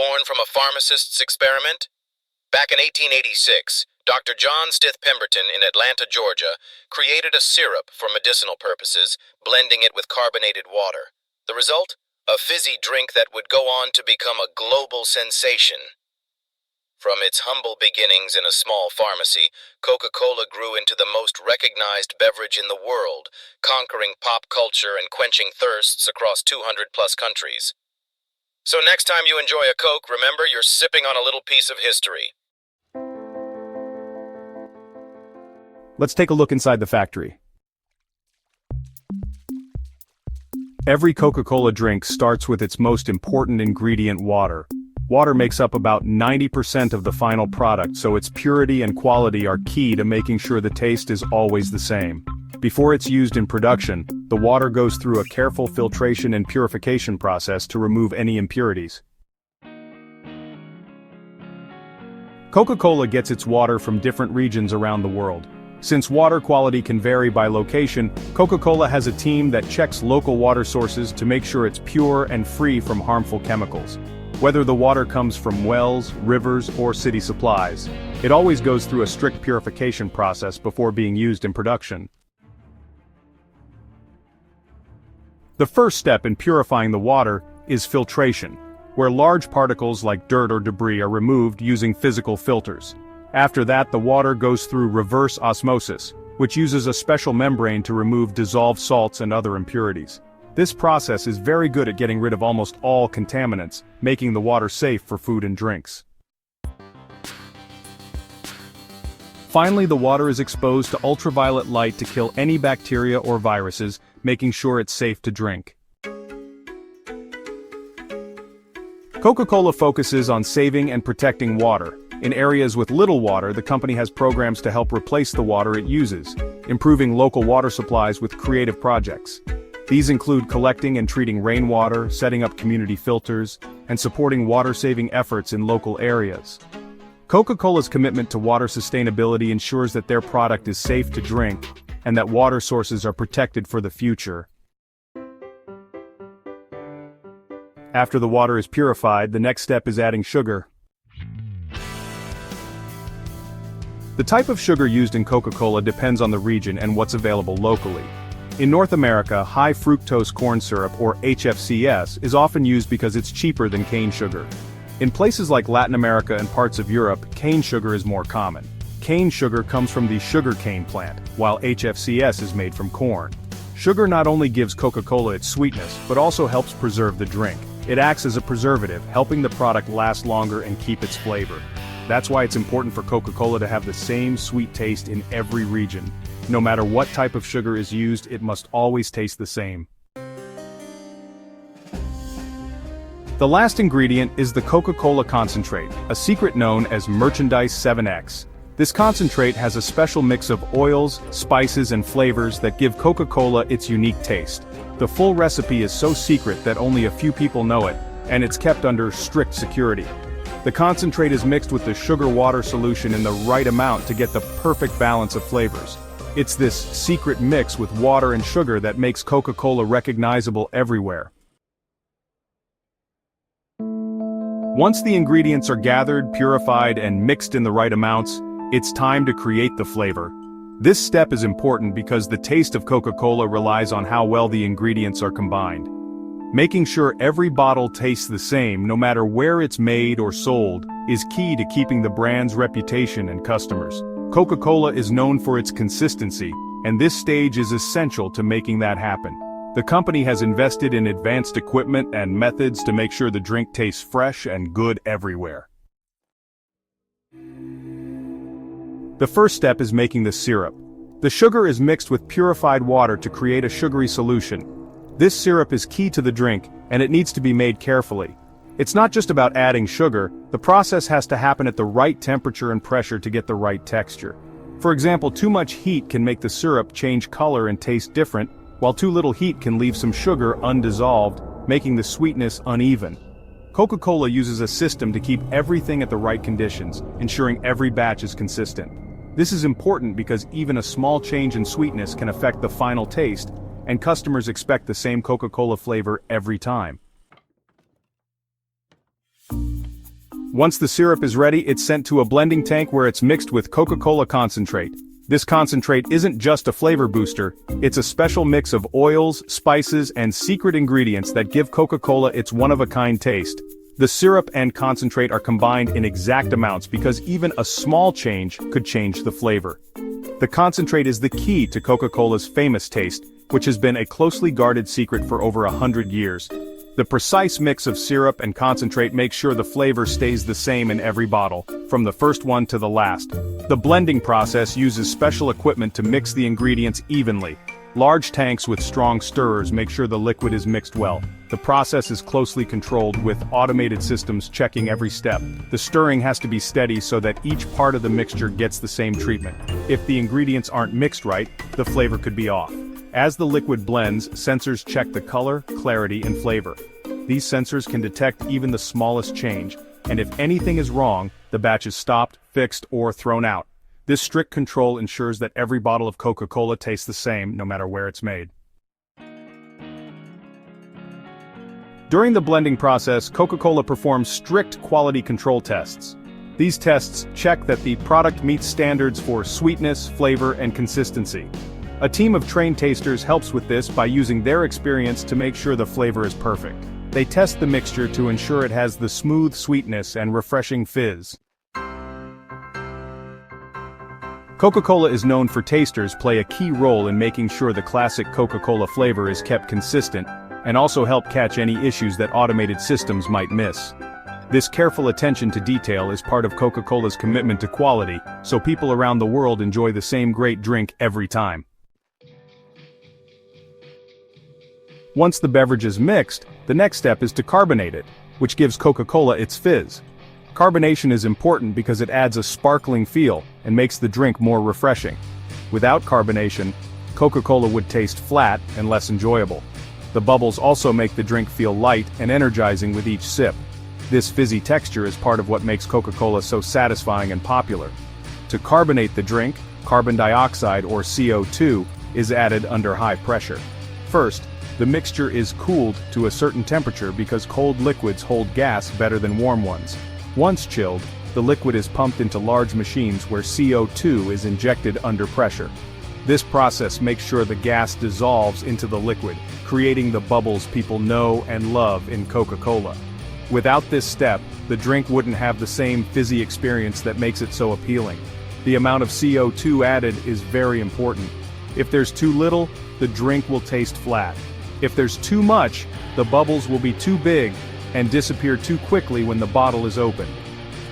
born from a pharmacist's experiment? Back in 1886, Dr. John Stith Pemberton in Atlanta, Georgia, created a syrup for medicinal purposes, blending it with carbonated water. The result? A fizzy drink that would go on to become a global sensation. From its humble beginnings in a small pharmacy, Coca-Cola grew into the most recognized beverage in the world, conquering pop culture and quenching thirsts across 200-plus countries. So next time you enjoy a Coke, remember you're sipping on a little piece of history. Let's take a look inside the factory. Every Coca-Cola drink starts with its most important ingredient, water. Water makes up about 90% of the final product, so its purity and quality are key to making sure the taste is always the same. Before it's used in production, the water goes through a careful filtration and purification process to remove any impurities. Coca-Cola gets its water from different regions around the world. Since water quality can vary by location, Coca-Cola has a team that checks local water sources to make sure it's pure and free from harmful chemicals. Whether the water comes from wells, rivers, or city supplies, it always goes through a strict purification process before being used in production. The first step in purifying the water is filtration, where large particles like dirt or debris are removed using physical filters. After that, the water goes through reverse osmosis, which uses a special membrane to remove dissolved salts and other impurities. This process is very good at getting rid of almost all contaminants, making the water safe for food and drinks. Finally, the water is exposed to ultraviolet light to kill any bacteria or viruses, making sure it's safe to drink. Coca-Cola focuses on saving and protecting water. In areas with little water, the company has programs to help replace the water it uses, improving local water supplies with creative projects. These include collecting and treating rainwater, setting up community filters, and supporting water-saving efforts in local areas. Coca-Cola's commitment to water sustainability ensures that their product is safe to drink, and that water sources are protected for the future. After the water is purified, the next step is adding sugar. The type of sugar used in Coca-Cola depends on the region and what's available locally. In North America, high fructose corn syrup, or HFCS, is often used because it's cheaper than cane sugar. In places like Latin America and parts of Europe, cane sugar is more common. Cane sugar comes from the sugar cane plant, while HFCS is made from corn. Sugar not only gives Coca-Cola its sweetness, but also helps preserve the drink. It acts as a preservative, helping the product last longer and keep its flavor. That's why it's important for Coca-Cola to have the same sweet taste in every region. No matter what type of sugar is used, it must always taste the same. The last ingredient is the Coca-Cola concentrate, a secret known as Merchandise 7X. This concentrate has a special mix of oils, spices, and flavors that give Coca-Cola its unique taste. The full recipe is so secret that only a few people know it, and it's kept under strict security. The concentrate is mixed with the sugar-water solution in the right amount to get the perfect balance of flavors. It's this secret mix with water and sugar that makes Coca-Cola recognizable everywhere. Once the ingredients are gathered, purified, and mixed in the right amounts, it's time to create the flavor. This step is important because the taste of Coca-Cola relies on how well the ingredients are combined. Making sure every bottle tastes the same, no matter where it's made or sold, is key to keeping the brand's reputation and customers. Coca-Cola is known for its consistency, and this stage is essential to making that happen. The company has invested in advanced equipment and methods to make sure the drink tastes fresh and good everywhere. The first step is making the syrup. The sugar is mixed with purified water to create a sugary solution. This syrup is key to the drink, and it needs to be made carefully. It's not just about adding sugar, the process has to happen at the right temperature and pressure to get the right texture. For example, too much heat can make the syrup change color and taste different, while too little heat can leave some sugar undissolved, making the sweetness uneven. Coca-Cola uses a system to keep everything at the right conditions, ensuring every batch is consistent. This is important because even a small change in sweetness can affect the final taste, and customers expect the same Coca-Cola flavor every time. Once the syrup is ready, it's sent to a blending tank where it's mixed with Coca-Cola concentrate. This concentrate isn't just a flavor booster, it's a special mix of oils, spices, and secret ingredients that give Coca-Cola its one-of-a-kind taste. The syrup and concentrate are combined in exact amounts because even a small change could change the flavor. The concentrate is the key to Coca-Cola's famous taste, which has been a closely guarded secret for over 100 years. The precise mix of syrup and concentrate makes sure the flavor stays the same in every bottle, from the first one to the last. The blending process uses special equipment to mix the ingredients evenly. Large tanks with strong stirrers make sure the liquid is mixed well. The process is closely controlled with automated systems checking every step. The stirring has to be steady so that each part of the mixture gets the same treatment. If the ingredients aren't mixed right, the flavor could be off. As the liquid blends, sensors check the color, clarity, and flavor. These sensors can detect even the smallest change, and if anything is wrong, the batch is stopped, fixed, or thrown out. This strict control ensures that every bottle of Coca-Cola tastes the same, no matter where it's made. During the blending process, Coca-Cola performs strict quality control tests. These tests check that the product meets standards for sweetness, flavor, and consistency. A team of trained tasters helps with this by using their experience to make sure the flavor is perfect. They test the mixture to ensure it has the smooth sweetness and refreshing fizz. Coca-Cola is known for tasters play a key role in making sure the classic Coca-Cola flavor is kept consistent, and also help catch any issues that automated systems might miss. This careful attention to detail is part of Coca-Cola's commitment to quality, so people around the world enjoy the same great drink every time. Once the beverage is mixed, the next step is to carbonate it, which gives Coca-Cola its fizz. Carbonation is important because it adds a sparkling feel and makes the drink more refreshing. Without carbonation, Coca-Cola would taste flat and less enjoyable. The bubbles also make the drink feel light and energizing with each sip. This fizzy texture is part of what makes Coca-Cola so satisfying and popular. To carbonate the drink, carbon dioxide or CO2 is added under high pressure. First, the mixture is cooled to a certain temperature because cold liquids hold gas better than warm ones. Once chilled, the liquid is pumped into large machines where CO2 is injected under pressure. This process makes sure the gas dissolves into the liquid, creating the bubbles people know and love in Coca-Cola. Without this step, the drink wouldn't have the same fizzy experience that makes it so appealing. The amount of CO2 added is very important. If there's too little, the drink will taste flat. If there's too much, the bubbles will be too big and disappear too quickly when the bottle is opened.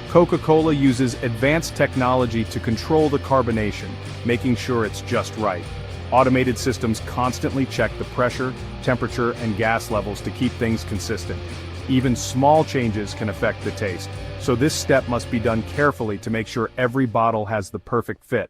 Coca-Cola uses advanced technology to control the carbonation, making sure it's just right. Automated systems constantly check the pressure, temperature, and gas levels to keep things consistent. Even small changes can affect the taste, so this step must be done carefully to make sure every bottle has the perfect fit.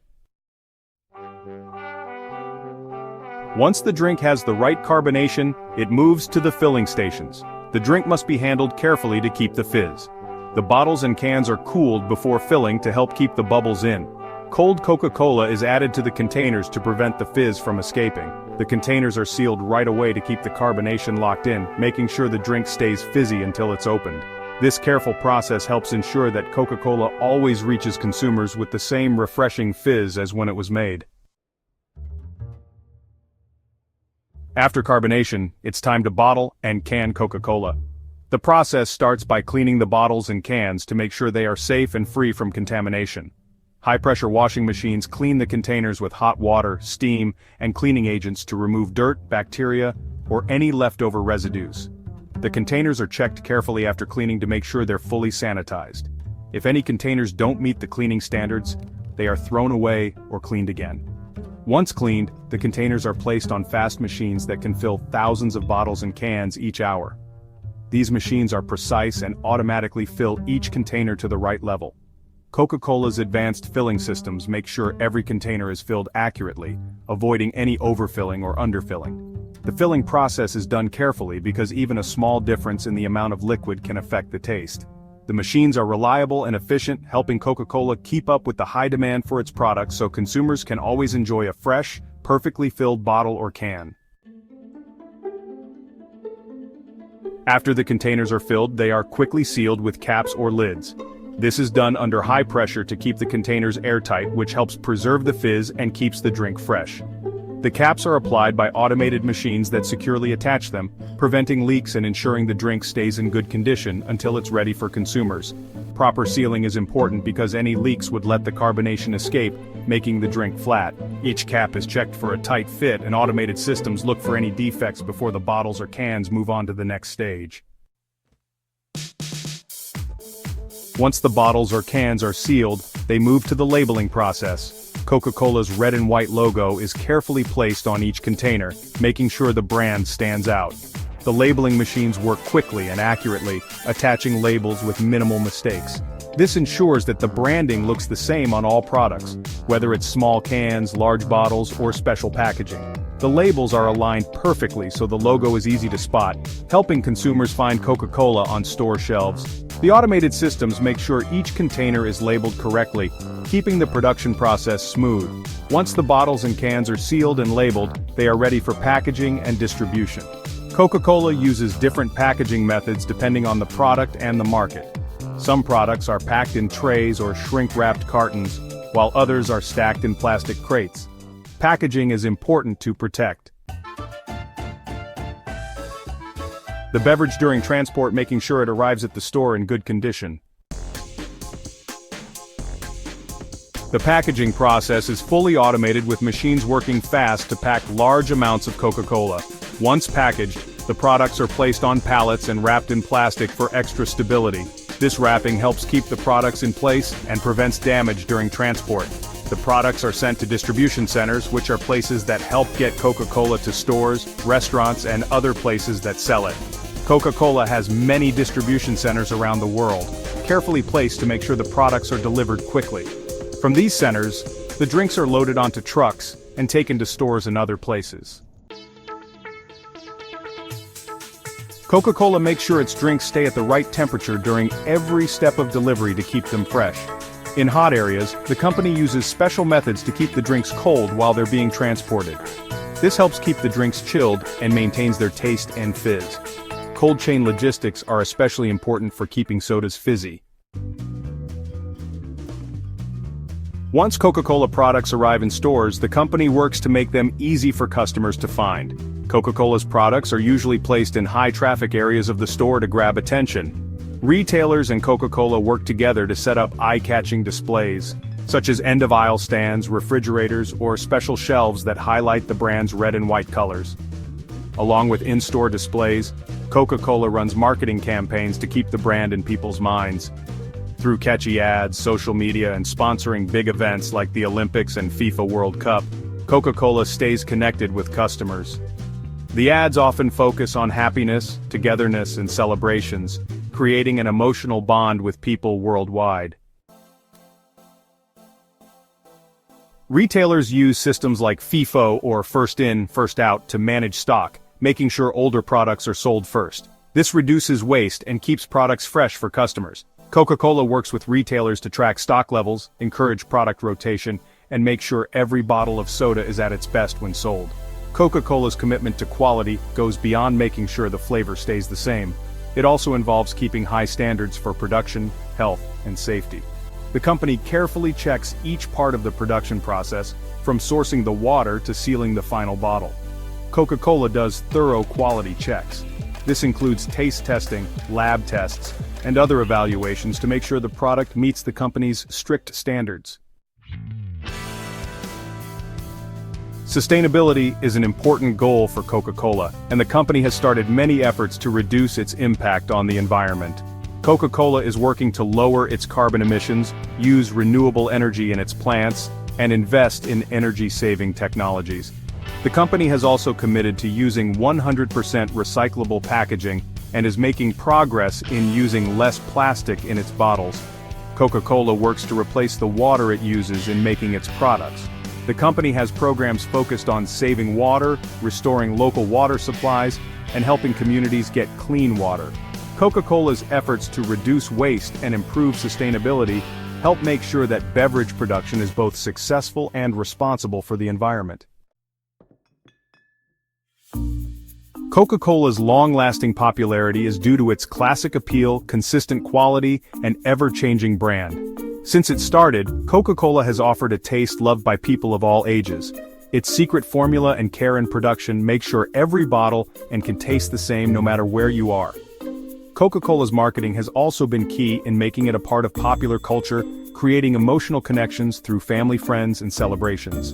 Once the drink has the right carbonation, it moves to the filling stations. The drink must be handled carefully to keep the fizz. The bottles and cans are cooled before filling to help keep the bubbles in. Cold Coca-Cola is added to the containers to prevent the fizz from escaping. The containers are sealed right away to keep the carbonation locked in, making sure the drink stays fizzy until it's opened. This careful process helps ensure that Coca-Cola always reaches consumers with the same refreshing fizz as when it was made. After carbonation, it's time to bottle and can Coca-Cola. The process starts by cleaning the bottles and cans to make sure they are safe and free from contamination. High-pressure washing machines clean the containers with hot water, steam, and cleaning agents to remove dirt, bacteria, or any leftover residues. The containers are checked carefully after cleaning to make sure they're fully sanitized. If any containers don't meet the cleaning standards, they are thrown away or cleaned again. Once cleaned, the containers are placed on fast machines that can fill thousands of bottles and cans each hour. These machines are precise and automatically fill each container to the right level. Coca-Cola's advanced filling systems make sure every container is filled accurately, avoiding any overfilling or underfilling. The filling process is done carefully because even a small difference in the amount of liquid can affect the taste. The machines are reliable and efficient, helping Coca-Cola keep up with the high demand for its products so consumers can always enjoy a fresh, perfectly filled bottle or can. After the containers are filled, they are quickly sealed with caps or lids. This is done under high pressure to keep the containers airtight, which helps preserve the fizz and keeps the drink fresh. The caps are applied by automated machines that securely attach them, preventing leaks and ensuring the drink stays in good condition until it's ready for consumers. Proper sealing is important because any leaks would let the carbonation escape, making the drink flat. Each cap is checked for a tight fit, and automated systems look for any defects before the bottles or cans move on to the next stage. Once the bottles or cans are sealed, they move to the labeling process. Coca-Cola's red and white logo is carefully placed on each container, making sure the brand stands out. The labeling machines work quickly and accurately, attaching labels with minimal mistakes. This ensures that the branding looks the same on all products, whether it's small cans, large bottles, or special packaging. The labels are aligned perfectly so the logo is easy to spot, helping consumers find Coca-Cola on store shelves. The automated systems make sure each container is labeled correctly, keeping the production process smooth. Once the bottles and cans are sealed and labeled, they are ready for packaging and distribution. Coca-Cola uses different packaging methods depending on the product and the market. Some products are packed in trays or shrink-wrapped cartons, while others are stacked in plastic crates. Packaging is important to protect the beverage during transport, making sure it arrives at the store in good condition. The packaging process is fully automated with machines working fast to pack large amounts of Coca-Cola. Once packaged, the products are placed on pallets and wrapped in plastic for extra stability. This wrapping helps keep the products in place and prevents damage during transport. The products are sent to distribution centers, which are places that help get Coca-Cola to stores, restaurants, and other places that sell it. Coca-Cola has many distribution centers around the world, carefully placed to make sure the products are delivered quickly. From these centers, the drinks are loaded onto trucks and taken to stores and other places. Coca-Cola makes sure its drinks stay at the right temperature during every step of delivery to keep them fresh. In hot areas, the company uses special methods to keep the drinks cold while they're being transported. This helps keep the drinks chilled and maintains their taste and fizz. Cold chain logistics are especially important for keeping sodas fizzy. Once Coca-Cola products arrive in stores, the company works to make them easy for customers to find. Coca-Cola's products are usually placed in high-traffic areas of the store to grab attention. Retailers and Coca-Cola work together to set up eye-catching displays, such as end-of-aisle stands, refrigerators, or special shelves that highlight the brand's red and white colors. Along with in-store displays, Coca-Cola runs marketing campaigns to keep the brand in people's minds. Through catchy ads, social media, and sponsoring big events like the Olympics and FIFA World Cup, Coca-Cola stays connected with customers. The ads often focus on happiness, togetherness, and celebrations, creating an emotional bond with people worldwide. Retailers use systems like FIFO or first in, first out to manage stock, making sure older products are sold first. This reduces waste and keeps products fresh for customers. Coca-Cola works with retailers to track stock levels, encourage product rotation, and make sure every bottle of soda is at its best when sold. Coca-Cola's commitment to quality goes beyond making sure the flavor stays the same. It also involves keeping high standards for production, health, and safety. The company carefully checks each part of the production process, from sourcing the water to sealing the final bottle. Coca-Cola does thorough quality checks. This includes taste testing, lab tests, and other evaluations to make sure the product meets the company's strict standards. Sustainability is an important goal for Coca-Cola, and the company has started many efforts to reduce its impact on the environment. Coca-Cola is working to lower its carbon emissions, use renewable energy in its plants, and invest in energy-saving technologies. The company has also committed to using 100% recyclable packaging and is making progress in using less plastic in its bottles. Coca-Cola works to replace the water it uses in making its products. The company has programs focused on saving water, restoring local water supplies, and helping communities get clean water. Coca-Cola's efforts to reduce waste and improve sustainability help make sure that beverage production is both successful and responsible for the environment. Coca-Cola's long-lasting popularity is due to its classic appeal, consistent quality, and ever-changing brand. Since it started, Coca-Cola has offered a taste loved by people of all ages. Its secret formula and care in production make sure every bottle and can taste the same no matter where you are. Coca-Cola's marketing has also been key in making it a part of popular culture, creating emotional connections through family, friends, and celebrations.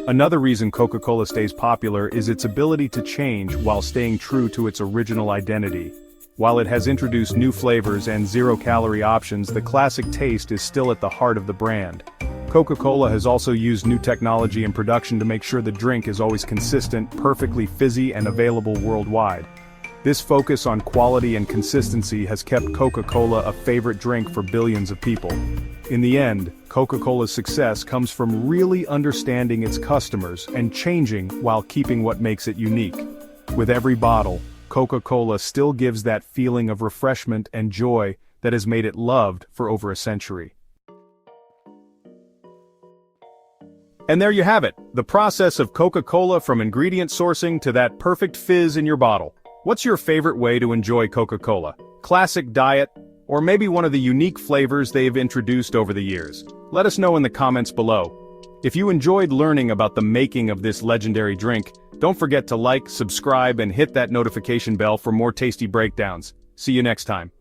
Another reason Coca-Cola stays popular is its ability to change while staying true to its original identity. While it has introduced new flavors and zero-calorie options, the classic taste is still at the heart of the brand. Coca-Cola has also used new technology in production to make sure the drink is always consistent, perfectly fizzy, and available worldwide. This focus on quality and consistency has kept Coca-Cola a favorite drink for billions of people. In the end, Coca-Cola's success comes from really understanding its customers and changing while keeping what makes it unique. With every bottle, Coca-Cola still gives that feeling of refreshment and joy that has made it loved for over a century. And there you have it, the process of Coca-Cola from ingredient sourcing to that perfect fizz in your bottle. What's your favorite way to enjoy Coca-Cola? Classic diet, or maybe one of the unique flavors they've introduced over the years? Let us know in the comments below. If you enjoyed learning about the making of this legendary drink, don't forget to like, subscribe, and hit that notification bell for more tasty breakdowns. See you next time.